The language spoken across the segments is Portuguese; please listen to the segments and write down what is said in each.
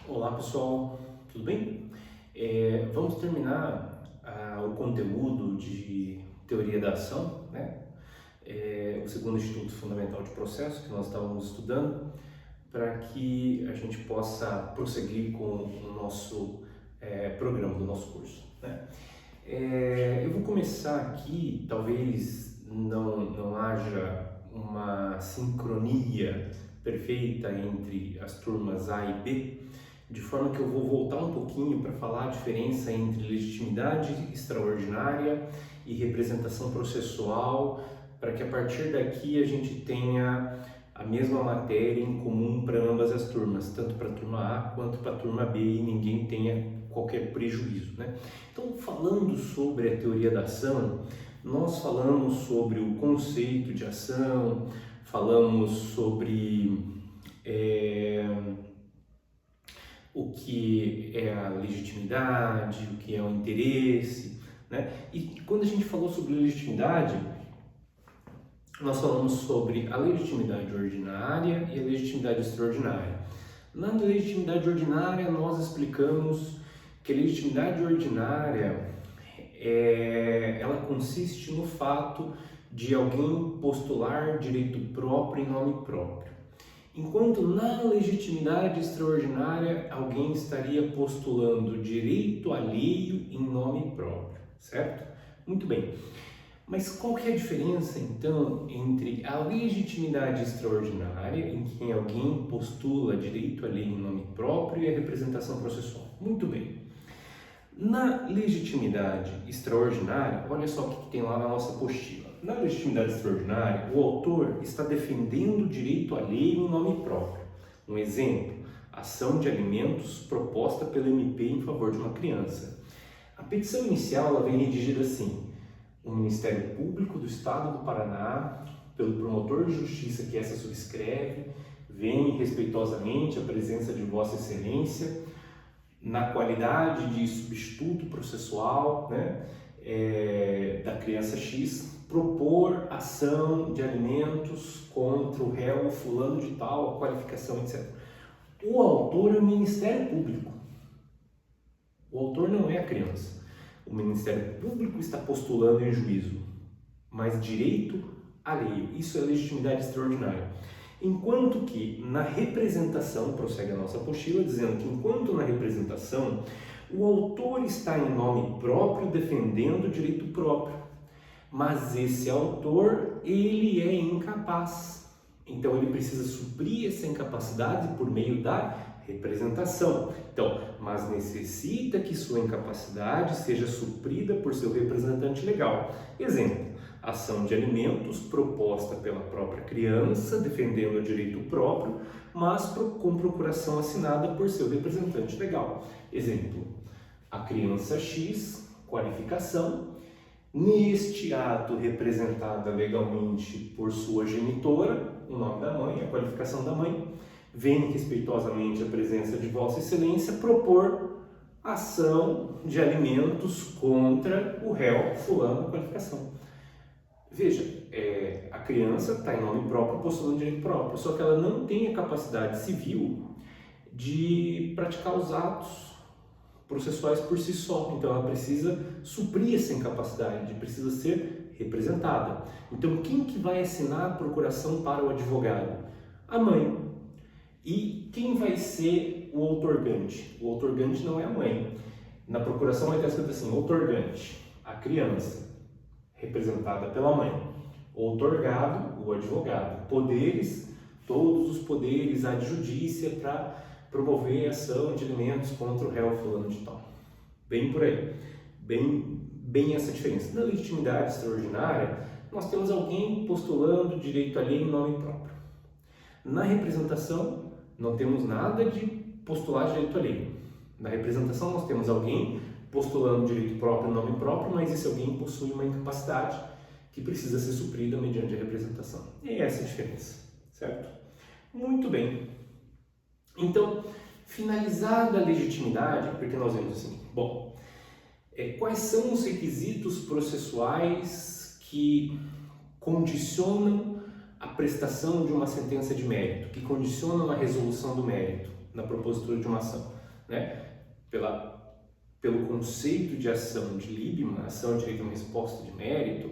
Olá pessoal, tudo bem? Vamos terminar o conteúdo de teoria da ação, né? O segundo Instituto Fundamental de Processo que nós estávamos estudando, para que a gente possa prosseguir com o nosso programa do nosso curso, né? Eu vou começar aqui, talvez não haja uma sincronia perfeita entre as turmas A e B, de forma que eu vou voltar um pouquinho para falar a diferença entre legitimidade extraordinária e representação processual, para que a partir daqui a gente tenha a mesma matéria em comum para ambas as turmas, tanto para a turma A quanto para a turma B, e ninguém tenha qualquer prejuízo, né? Então, falando sobre a teoria da ação, nós falamos sobre o conceito de ação, falamos sobre o que é a legitimidade, o que é o interesse, né? E quando a gente falou sobre legitimidade, nós falamos sobre a legitimidade ordinária e a legitimidade extraordinária. Na legitimidade ordinária, nós explicamos que a legitimidade ordinária ela consiste no fato de alguém postular direito próprio em nome próprio. Enquanto na legitimidade extraordinária alguém estaria postulando direito alheio em nome próprio, certo? Muito bem. Mas qual que é a diferença então entre a legitimidade extraordinária, em que alguém postula direito alheio em nome próprio, e a representação processual? Muito bem. Na legitimidade extraordinária, olha só o que tem lá na nossa apostila. Na legitimidade extraordinária, o autor está defendendo o direito alheio em nome próprio. Um exemplo, ação de alimentos proposta pela MP em favor de uma criança. A petição inicial ela vem redigida assim: o Ministério Público do Estado do Paraná, pelo promotor de justiça que essa subscreve, vem respeitosamente à presença de Vossa Excelência, na qualidade de substituto processual, né, da criança X, propor ação de alimentos contra o réu fulano de tal, a qualificação, etc. O autor é o Ministério Público. O autor não é a criança. O Ministério Público está postulando em juízo, mas direito alheio. Isso é legitimidade extraordinária. Enquanto que na representação, prossegue a nossa apostila, dizendo que enquanto na representação, o autor está em nome próprio defendendo o direito próprio, mas esse autor, ele é incapaz. Então ele precisa suprir essa incapacidade por meio da representação. Então, mas necessita que sua incapacidade seja suprida por seu representante legal. Exemplo: ação de alimentos proposta pela própria criança, defendendo o direito próprio, mas com procuração assinada por seu representante legal. Exemplo: a criança X, qualificação, neste ato representada legalmente por sua genitora, o nome da mãe, a qualificação da mãe, vem respeitosamente à presença de Vossa Excelência propor ação de alimentos contra o réu fulano, a qualificação. Veja, a criança está em nome próprio, postulando direito próprio, só que ela não tem a capacidade civil de praticar os atos processuais por si só. Então ela precisa suprir essa incapacidade, precisa ser representada. Então quem que vai assinar a procuração para o advogado? A mãe. E quem vai ser o outorgante? O outorgante não é a mãe. Na procuração vai estar escrito assim: outorgante, a criança, representada pela mãe. Outorgado, o advogado. Poderes, todos os poderes adjudícia para promover ação de alimentos contra o réu fulano de tal. Bem por aí. Bem essa diferença. Na legitimidade extraordinária, nós temos alguém postulando direito alheio em nome próprio. Na representação, não temos nada de postular direito alheio. Na representação, nós temos alguém postulando direito próprio em nome próprio, mas esse alguém possui uma incapacidade que precisa ser suprida mediante a representação. E essa é a diferença, certo? Muito bem. Então, finalizada a legitimidade, porque nós vemos assim, bom, quais são os requisitos processuais que condicionam a prestação de uma sentença de mérito, que condiciona uma resolução do mérito na propositura de uma ação, né? Pelo conceito de ação de Liebman, ação direito a uma resposta de mérito,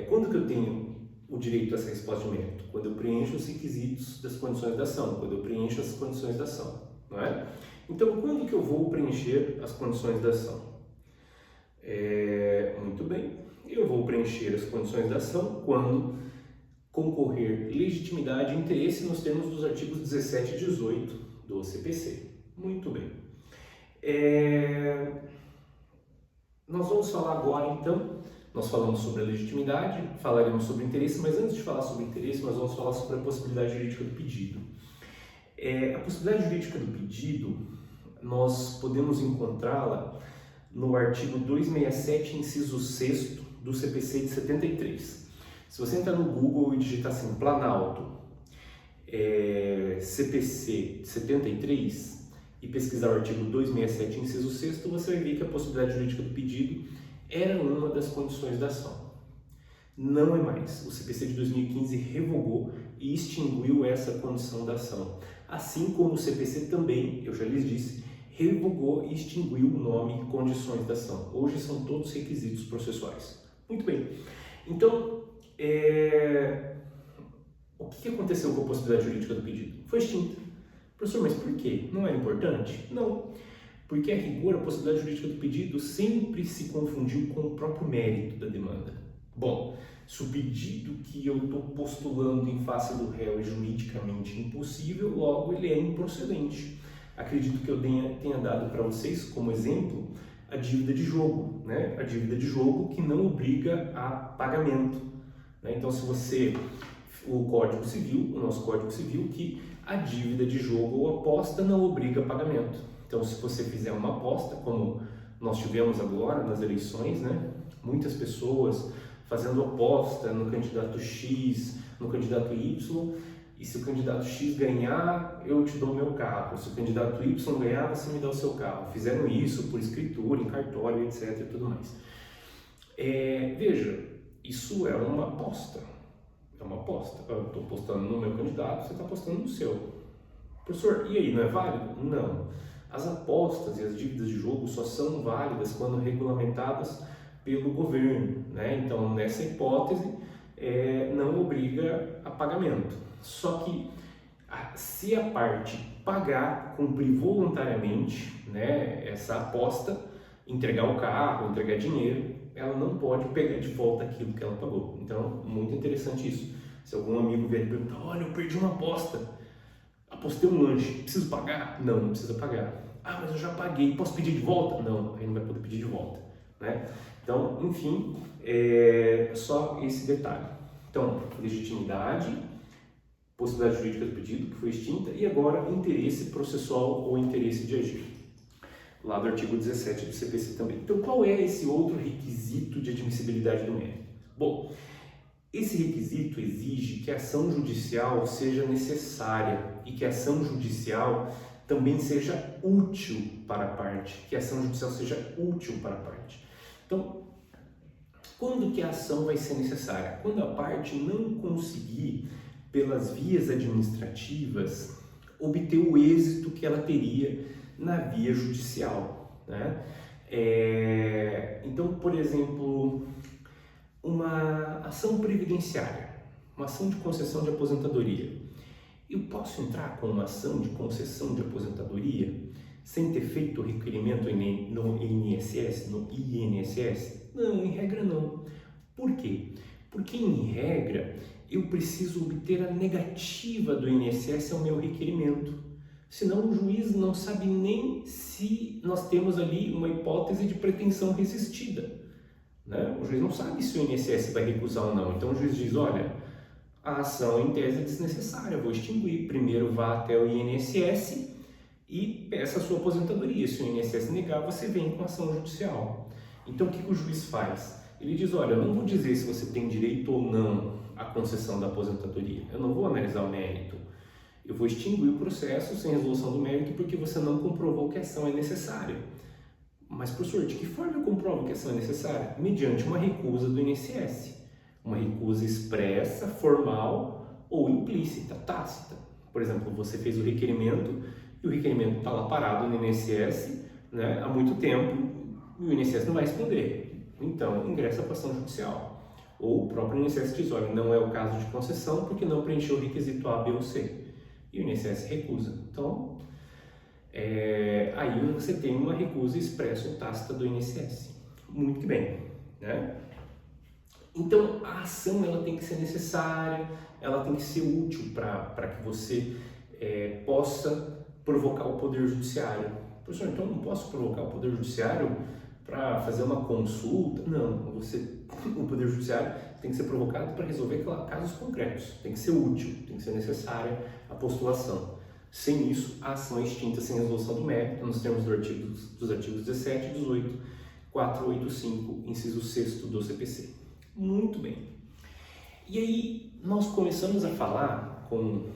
quando que eu tenho o direito a essa resposta de mérito? Quando eu preencho os requisitos das condições da ação, quando eu preencho as condições da ação, não é? Então, quando que eu vou preencher as condições da ação? Muito bem, eu vou preencher as condições da ação quando concorrer legitimidade e interesse nos termos dos artigos 17 e 18 do CPC. Muito bem. Nós vamos falar agora, então, nós falamos sobre a legitimidade, falaremos sobre interesse, mas antes de falar sobre interesse, nós vamos falar sobre a possibilidade jurídica do pedido. A possibilidade jurídica do pedido, nós podemos encontrá-la no artigo 267, inciso 6º do CPC de 73. Se você entrar no Google e digitar assim, Planalto, CPC de 73, e pesquisar o artigo 267, inciso 6º, você vai ver que a possibilidade jurídica do pedido era uma das condições da ação. Não é mais. O CPC de 2015 revogou e extinguiu essa condição da ação. Assim como o CPC também, eu já lhes disse, revogou e extinguiu o nome condições da ação. Hoje são todos requisitos processuais. Muito bem. Então, o que aconteceu com a possibilidade jurídica do pedido? Foi extinta. Professor, mas por quê? Não era importante? Não, porque a rigor a possibilidade jurídica do pedido sempre se confundiu com o próprio mérito da demanda. Bom, se o pedido que eu estou postulando em face do réu é juridicamente impossível, logo ele é improcedente. Acredito que eu tenha dado para vocês como exemplo a dívida de jogo, né? A dívida de jogo que não obriga a pagamento, né? Então, se você... O Código Civil, o nosso Código Civil, que a dívida de jogo ou aposta não obriga a pagamento. Então, se você fizer uma aposta, como nós tivemos agora nas eleições, né? Muitas pessoas fazendo aposta no candidato X, no candidato Y, e se o candidato X ganhar, eu te dou o meu carro. Se o candidato Y ganhar, você me dá o seu carro. Fizeram isso por escritura, em cartório, etc. e tudo mais. Veja, isso é uma aposta. É uma aposta. Eu estou apostando no meu candidato, você está apostando no seu. Professor, e aí, não é válido? Não. As apostas e as dívidas de jogo só são válidas quando regulamentadas pelo governo, né? Então, nessa hipótese, não obriga a pagamento. Só que, se a parte pagar, cumprir voluntariamente, né, essa aposta, entregar o carro, entregar dinheiro, ela não pode pegar de volta aquilo que ela pagou. Então, muito interessante isso. Se algum amigo vier e perguntar, olha, eu perdi uma aposta, apostei um lanche, preciso pagar? Não, não precisa pagar. Ah, mas eu já paguei, posso pedir de volta? Não, aí não vai poder pedir de volta, né? Então, enfim, só esse detalhe. Então, legitimidade, possibilidade jurídica do pedido, que foi extinta, e agora interesse processual ou interesse de agir. Lá do artigo 17 do CPC também. Então, qual é esse outro requisito de admissibilidade do mérito? Bom, esse requisito exige que a ação judicial seja necessária e que a ação judicial também seja útil para a parte, que a ação judicial seja útil para a parte. Então, quando que a ação vai ser necessária? Quando a parte não conseguir, pelas vias administrativas, obter o êxito que ela teria na via judicial, né? Então, por exemplo, uma ação previdenciária, uma ação de concessão de aposentadoria. Eu posso entrar com uma ação de concessão de aposentadoria sem ter feito o requerimento no INSS, no INSS? Não, em regra não. Por quê? Porque, em regra, eu preciso obter a negativa do INSS ao meu requerimento. Senão o juiz não sabe nem se nós temos ali uma hipótese de pretensão resistida, né? O juiz não sabe se o INSS vai recusar ou não. Então o juiz diz, olha, a ação em tese é desnecessária, vou extinguir. Primeiro vá até o INSS e peça a sua aposentadoria. Se o INSS negar, você vem com a ação judicial. Então o que o juiz faz? Ele diz, olha, eu não vou dizer se você tem direito ou não à concessão da aposentadoria. Eu não vou analisar o mérito. Eu vou extinguir o processo sem resolução do mérito porque você não comprovou que a ação é necessária. Mas, professor, de que forma eu comprovo que a ação é necessária? Mediante uma recusa do INSS. uma recusa expressa, formal ou implícita, tácita. Por exemplo, você fez o requerimento e o requerimento está lá parado no INSS, né, há muito tempo e o INSS não vai responder. Então, ingressa para ação judicial. Ou o próprio INSS diz, olha, não é o caso de concessão porque não preencheu o requisito A, B ou C. E o INSS recusa. Então, aí você tem uma recusa expressa ou tácita do INSS. Muito que bem, né? Então, a ação ela tem que ser necessária, ela tem que ser útil para que você possa provocar o Poder Judiciário. Professor, então eu não posso provocar o Poder Judiciário para fazer uma consulta? Não, o Poder Judiciário tem que ser provocado para resolver casos concretos, tem que ser útil, tem que ser necessária a postulação. Sem isso, a ação é extinta sem resolução do mérito, nos termos dos artigos 17 e 18, 485, inciso 6º do CPC. Muito bem. E aí, nós começamos a falar,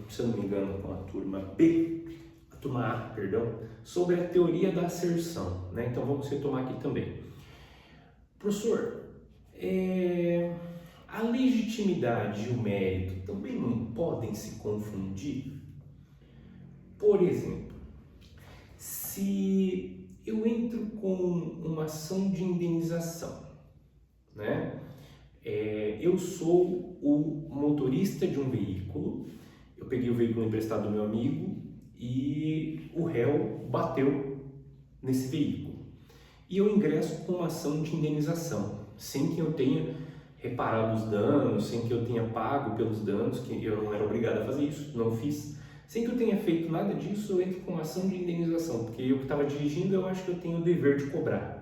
se eu não me engano, com a turma A, perdão, sobre a teoria da asserção, né? Então vamos retomar aqui também. Professor, a legitimidade e o mérito também não podem se confundir? Por exemplo, se eu entro com uma ação de indenização, né? Eu sou o motorista de um veículo, eu peguei o veículo emprestado do meu amigo e o réu bateu nesse veículo. E eu ingresso com uma ação de indenização, sem que eu tenha reparado os danos, sem que eu tenha pago pelos danos, que eu não era obrigado a fazer isso, não fiz. Sem que eu tenha feito nada disso, eu entro com uma ação de indenização, porque eu que estava dirigindo, eu acho que eu tenho o dever de cobrar.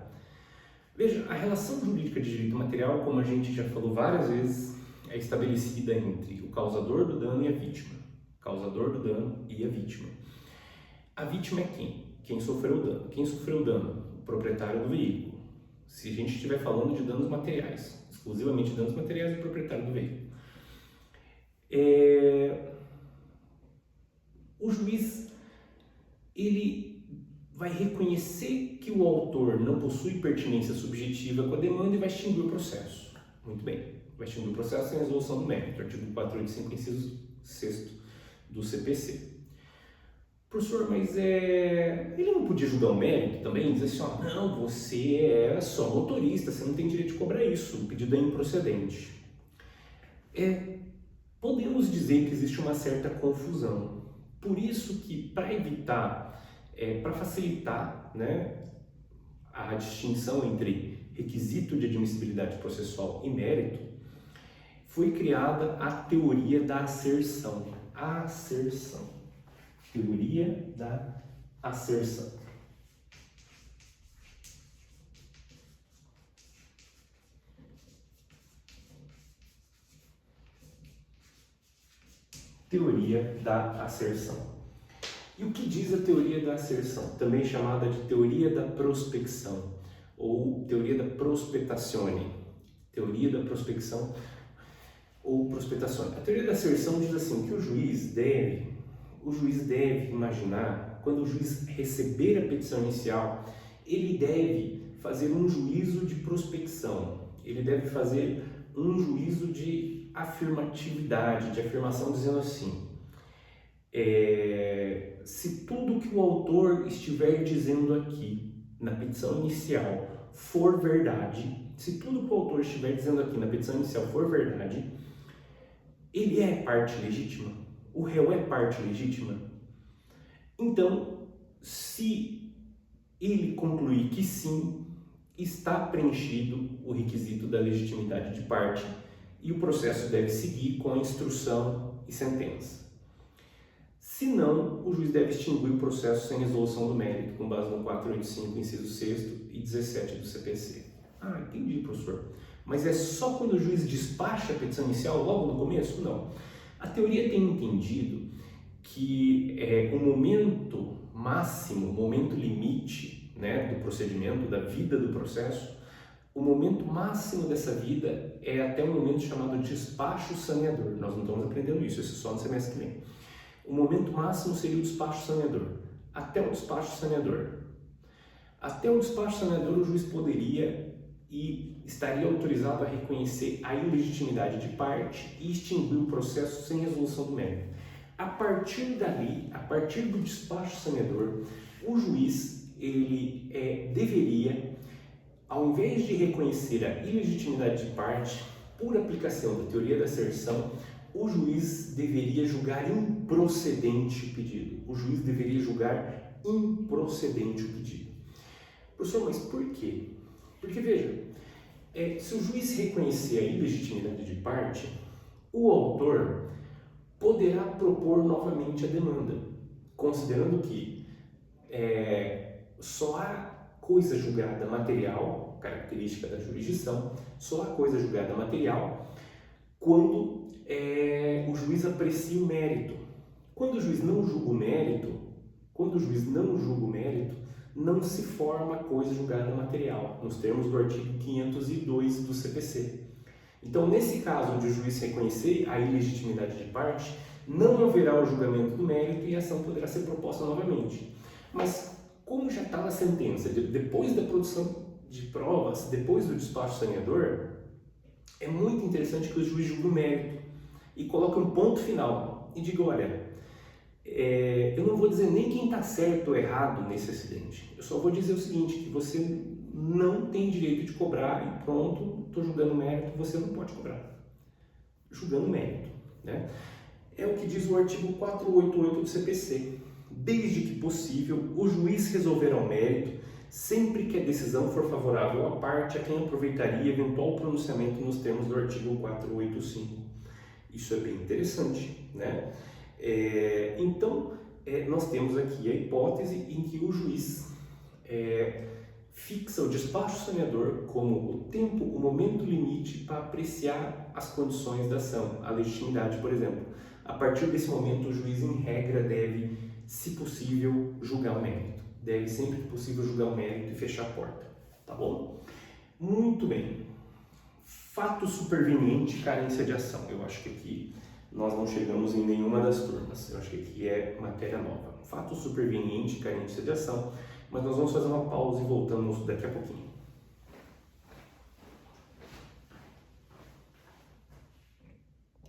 Veja, a relação jurídica de direito material, como a gente já falou várias vezes, é estabelecida entre o causador do dano e a vítima. Causador do dano e a vítima. A vítima é quem? Quem sofreu o dano. Quem sofreu o dano? O proprietário do veículo. Se a gente estiver falando de danos materiais, exclusivamente danos materiais, o proprietário do veículo. O juiz, ele vai reconhecer que o autor não possui pertinência subjetiva com a demanda e vai extinguir o processo. Muito bem. Vai extinguir o processo sem resolução do mérito. Artigo 485, inciso 6º do CPC. Professor, mas ele não podia julgar o mérito também? Dizer assim, não, você é só motorista, você não tem direito de cobrar isso, o pedido é improcedente. Podemos dizer que existe uma certa confusão. Por isso que, para evitar, para facilitar, né, a distinção entre requisito de admissibilidade processual e mérito, foi criada a teoria da asserção. Teoria da asserção. Teoria da asserção. E o que diz a teoria da asserção? Também chamada de teoria da prospecção, ou teoria da prospectazione. Teoria da prospecção ou prospectazione. A teoria da asserção diz assim, que o juiz deve imaginar, quando o juiz receber a petição inicial, ele deve fazer um juízo de prospecção, ele deve fazer um juízo de afirmatividade, de afirmação, dizendo assim, se tudo que o autor estiver dizendo aqui na petição inicial for verdade, se tudo que o autor estiver dizendo aqui na petição inicial for verdade, ele é parte legítima? O réu é parte legítima? Então, se ele concluir que sim, está preenchido o requisito da legitimidade de parte e o processo deve seguir com a instrução e sentença. Se não, o juiz deve extinguir o processo sem resolução do mérito, com base no 485, inciso 6º e 17 do CPC. Ah, entendi, professor. Mas é só quando o juiz despacha a petição inicial, logo no começo? Não. A teoria tem entendido que o momento máximo, o momento limite, né, do procedimento, da vida do processo, o momento máximo dessa vida é até um momento chamado despacho saneador. Nós não estamos aprendendo isso é só no semestre que vem. O momento máximo seria o despacho saneador. Até o despacho saneador. Até o despacho saneador, o juiz poderia ir estaria autorizado a reconhecer a ilegitimidade de parte e extinguir o processo sem resolução do mérito. A partir dali, a partir do despacho saneador, o juiz deveria, ao invés de reconhecer a ilegitimidade de parte, por aplicação da teoria da asserção, o juiz deveria julgar improcedente o pedido. O juiz deveria julgar improcedente o pedido. Professor, mas por quê? Porque, veja, se o juiz reconhecer a ilegitimidade de parte, o autor poderá propor novamente a demanda, considerando que só há coisa julgada material, característica da jurisdição, só há coisa julgada material quando o juiz aprecia o mérito. Quando o juiz não julga o mérito, não se forma coisa julgada material, nos termos do artigo 502 do CPC. Então, nesse caso onde o juiz reconhecer a ilegitimidade de parte, não haverá o julgamento do mérito e a ação poderá ser proposta novamente. Mas, como já está na sentença, depois da produção de provas, depois do despacho saneador, é muito interessante que o juiz julgue o mérito e coloque um ponto final e diga, olha, eu não vou dizer nem quem está certo ou errado nesse acidente, eu só vou dizer o seguinte, que você não tem direito de cobrar e pronto, estou julgando mérito, você não pode cobrar. Julgando mérito, né? É o que diz o artigo 488 do CPC. Desde que possível, o juiz resolverá o mérito sempre que a decisão for favorável à parte a quem aproveitaria eventual pronunciamento nos termos do artigo 485. Isso é bem interessante, né? Então, nós temos aqui a hipótese em que o juiz fixa o despacho saneador como o tempo, o momento limite para apreciar as condições da ação, a legitimidade, por exemplo. A partir desse momento, o juiz, em regra, deve, se possível, julgar o mérito. Deve, sempre que possível, julgar o mérito e fechar a porta. Tá bom? Muito bem. Fato superveniente, carência de ação. Eu acho que aqui nós não chegamos em nenhuma das turmas. Eu acho que aqui é matéria nova. Fato superveniente, carência de ação. Mas nós vamos fazer uma pausa e voltamos daqui a pouquinho.